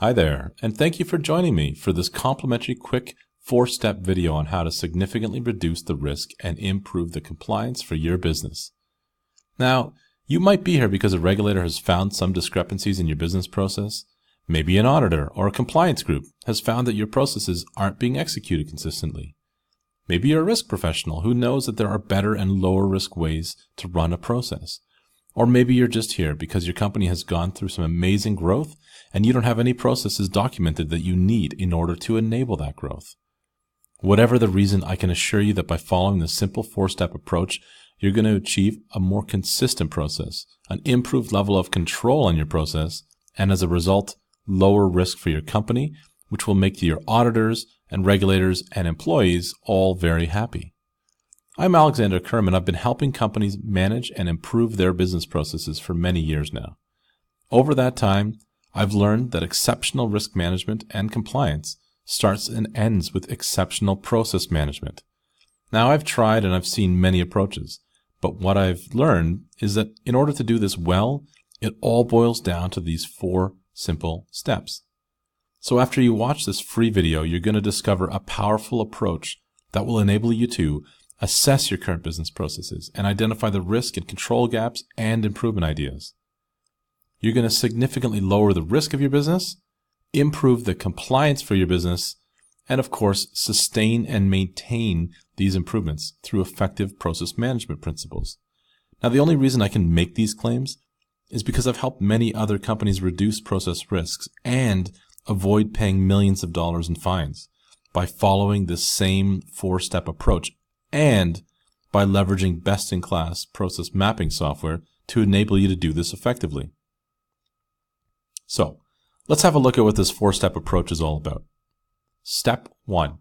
Hi there, and thank you for joining me for this complimentary quick 4-step video on how to significantly reduce the risk and improve the compliance for your business. Now, you might be here because a regulator has found some discrepancies in your business process. Maybe an auditor or a compliance group has found that your processes aren't being executed consistently. Maybe you're a risk professional who knows that there are better and lower risk ways to run a process. Or maybe you're just here because your company has gone through some amazing growth and you don't have any processes documented that you need in order to enable that growth. Whatever the reason, I can assure you that by following this simple 4-step approach, you're going to achieve a more consistent process, an improved level of control on your process, and as a result, lower risk for your company, which will make your auditors and regulators and employees all very happy. I'm Alexander Kerman. I've been helping companies manage and improve their business processes for many years now. Over that time, I've learned that exceptional risk management and compliance starts and ends with exceptional process management. Now, I've tried and I've seen many approaches, but what I've learned is that in order to do this well, it all boils down to these 4 simple steps. So after you watch this free video, you're going to discover a powerful approach that will enable you to assess your current business processes and identify the risk and control gaps and improvement ideas. You're going to significantly lower the risk of your business, improve the compliance for your business, and of course, sustain and maintain these improvements through effective process management principles. Now, the only reason I can make these claims is because I've helped many other companies reduce process risks and avoid paying millions of dollars in fines by following this same 4-step approach and by leveraging best-in-class process mapping software to enable you to do this effectively. So, let's have a look at what this 4-step approach is all about. Step 1.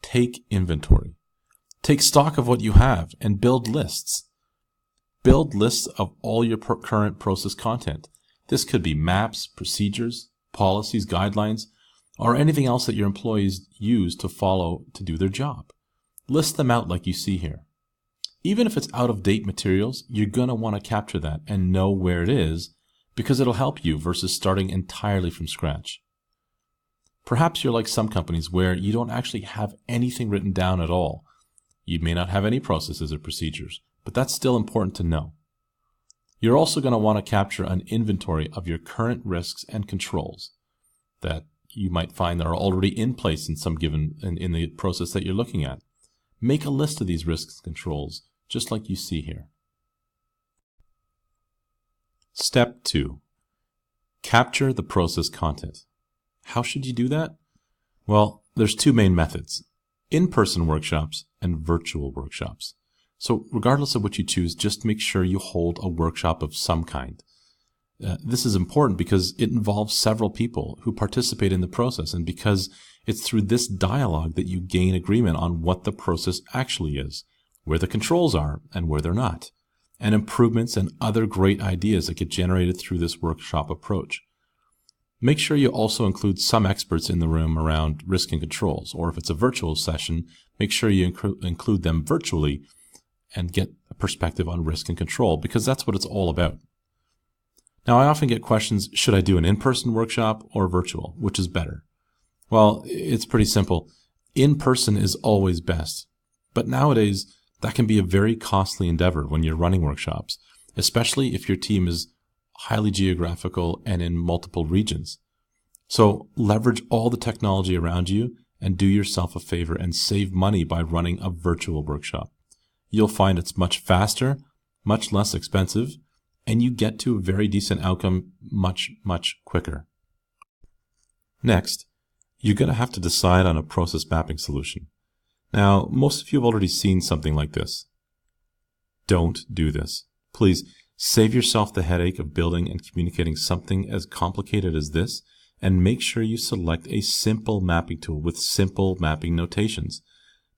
Take inventory. Take stock of what you have and build lists. Build lists of all your current process content. This could be maps, procedures, policies, guidelines, or anything else that your employees use to follow to do their job. List them out like you see here. Even if it's out-of-date materials, you're going to want to capture that and know where it is because it'll help you versus starting entirely from scratch. Perhaps you're like some companies where you don't actually have anything written down at all. You may not have any processes or procedures, but that's still important to know. You're also going to want to capture an inventory of your current risks and controls that you might find that are already in place in some given in the process that you're looking at. Make a list of these risks and controls, just like you see here. Step 2. Capture the process content. How should you do that? Well, there's 2 main methods: in-person workshops and virtual workshops. So regardless of what you choose, just make sure you hold a workshop of some kind. This is important because it involves several people who participate in the process, and because it's through this dialogue that you gain agreement on what the process actually is, where the controls are and where they're not, and improvements and other great ideas that get generated through this workshop approach. Make sure you also include some experts in the room around risk and controls, or if it's a virtual session, make sure you include them virtually and get a perspective on risk and control, because that's what it's all about. Now, I often get questions, should I do an in-person workshop or virtual? Which is better? Well, it's pretty simple. In-person is always best. But nowadays, that can be a very costly endeavor when you're running workshops, especially if your team is highly geographical and in multiple regions. So leverage all the technology around you and do yourself a favor and save money by running a virtual workshop. You'll find it's much faster, much less expensive, and you get to a very decent outcome much, much quicker. Next, you're going to have to decide on a process mapping solution. Now, most of you have already seen something like this. Don't do this. Please save yourself the headache of building and communicating something as complicated as this, and make sure you select a simple mapping tool with simple mapping notations.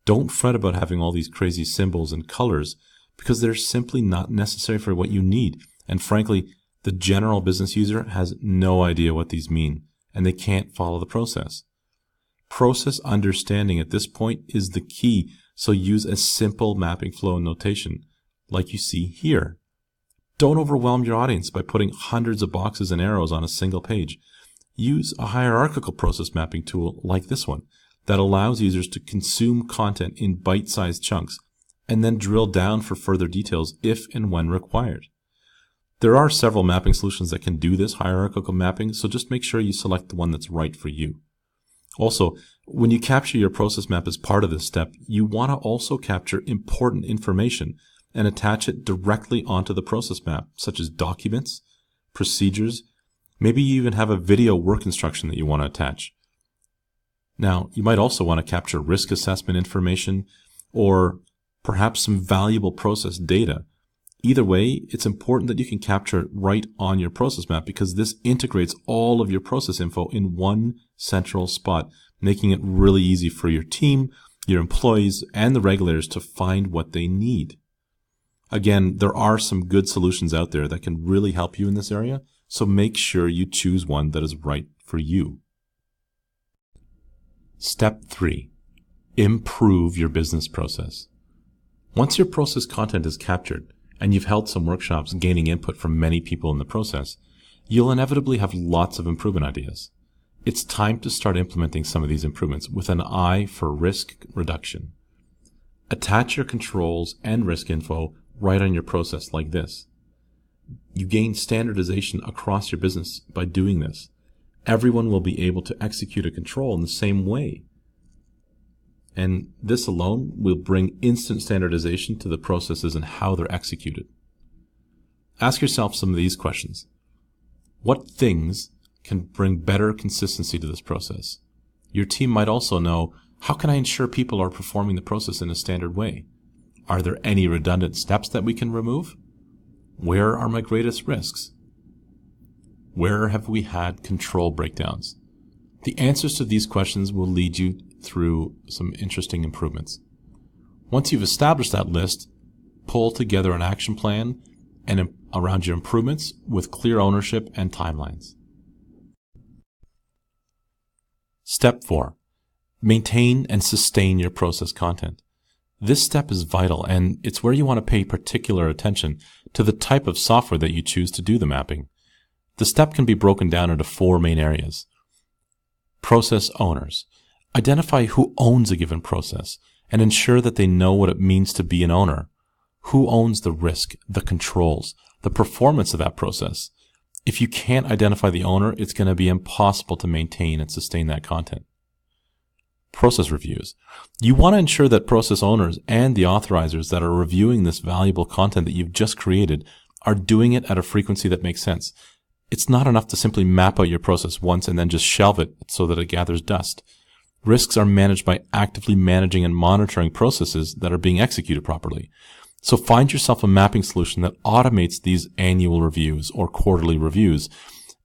Don't fret about having all these crazy symbols and colors because they're simply not necessary for what you need. And frankly, the general business user has no idea what these mean, and they can't follow the process. Process understanding at this point is the key, so use a simple mapping flow and notation, like you see here. Don't overwhelm your audience by putting hundreds of boxes and arrows on a single page. use a hierarchical process mapping tool like this one that allows users to consume content in bite-sized chunks and then drill down for further details if and when required. There are several mapping solutions that can do this hierarchical mapping, so just make sure you select the one that's right for you. Also, when you capture your process map as part of this step, you want to also capture important information and attach it directly onto the process map, such as documents, procedures. Maybe you even have a video work instruction that you want to attach. Now, you might also want to capture risk assessment information or perhaps some valuable process data. Either way, it's important that you can capture it right on your process map because this integrates all of your process info in one central spot, making it really easy for your team, your employees, and the regulators to find what they need. Again, there are some good solutions out there that can really help you in this area, so make sure you choose one that is right for you. Step 3. Improve your business process. Once your process content is captured, and you've held some workshops gaining input from many people in the process, you'll inevitably have lots of improvement ideas. It's time to start implementing some of these improvements with an eye for risk reduction. Attach your controls and risk info right on your process like this. You gain standardization across your business by doing this. Everyone will be able to execute a control in the same way. And this alone will bring instant standardization to the processes and how they're executed. Ask yourself some of these questions. What things can bring better consistency to this process? Your team might also know, how can I ensure people are performing the process in a standard way? Are there any redundant steps that we can remove? Where are my greatest risks? Where have we had control breakdowns? The answers to these questions will lead you through some interesting improvements. Once you've established that list, pull together an action plan and around your improvements with clear ownership and timelines. Step 4. Maintain and sustain your process content. This step is vital, and it's where you want to pay particular attention to the type of software that you choose to do the mapping. The step can be broken down into 4 main areas. Process owners. Identify who owns a given process and ensure that they know what it means to be an owner. Who owns the risk, the controls, the performance of that process? If you can't identify the owner, it's going to be impossible to maintain and sustain that content. Process reviews. You want to ensure that process owners and the authorizers that are reviewing this valuable content that you've just created are doing it at a frequency that makes sense. It's not enough to simply map out your process once and then just shelve it so that it gathers dust. Risks are managed by actively managing and monitoring processes that are being executed properly. So find yourself a mapping solution that automates these annual reviews or quarterly reviews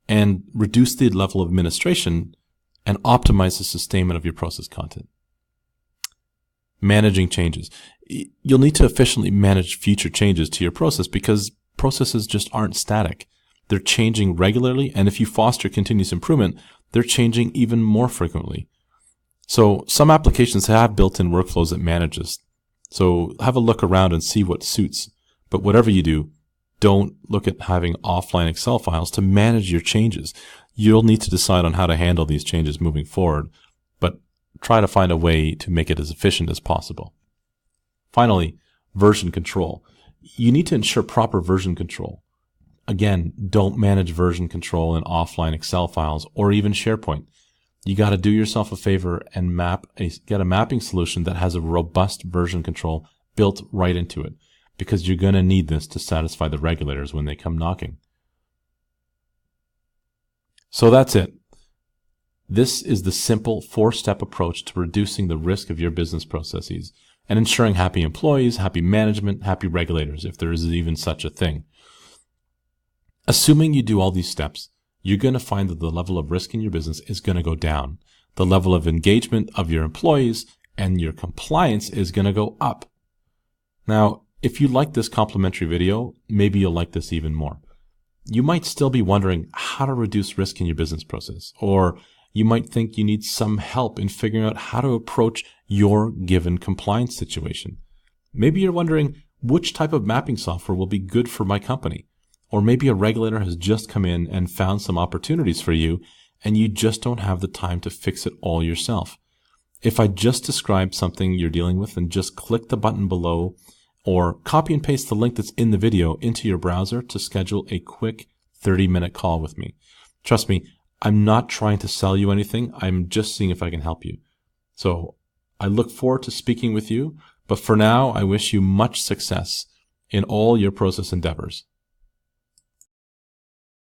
and reduce the level of administration and optimize the sustainment of your process content. Managing changes. You'll need to efficiently manage future changes to your process because processes just aren't static. They're changing regularly, and if you foster continuous improvement, they're changing even more frequently. So some applications have built-in workflows that manage this. So have a look around and see what suits. But whatever you do, don't look at having offline Excel files to manage your changes. You'll need to decide on how to handle these changes moving forward, but try to find a way to make it as efficient as possible. Finally, version control. You need to ensure proper version control. Again, don't manage version control in offline Excel files or even SharePoint. You got to do yourself a favor and get a mapping solution that has a robust version control built right into it, because you're going to need this to satisfy the regulators when they come knocking. So that's it. This is the simple 4-step approach to reducing the risk of your business processes and ensuring happy employees, happy management, happy regulators, if there is even such a thing. Assuming you do all these steps, you're going to find that the level of risk in your business is going to go down. The level of engagement of your employees and your compliance is going to go up. Now, if you like this complimentary video, maybe you'll like this even more. You might still be wondering how to reduce risk in your business process, or you might think you need some help in figuring out how to approach your given compliance situation. Maybe you're wondering which type of mapping software will be good for my company. Or maybe a regulator has just come in and found some opportunities for you, and you just don't have the time to fix it all yourself. If I just describe something you're dealing with, then just click the button below or copy and paste the link that's in the video into your browser to schedule a quick 30-minute call with me. Trust me, I'm not trying to sell you anything. I'm just seeing if I can help you. So I look forward to speaking with you, but for now, I wish you much success in all your process endeavors.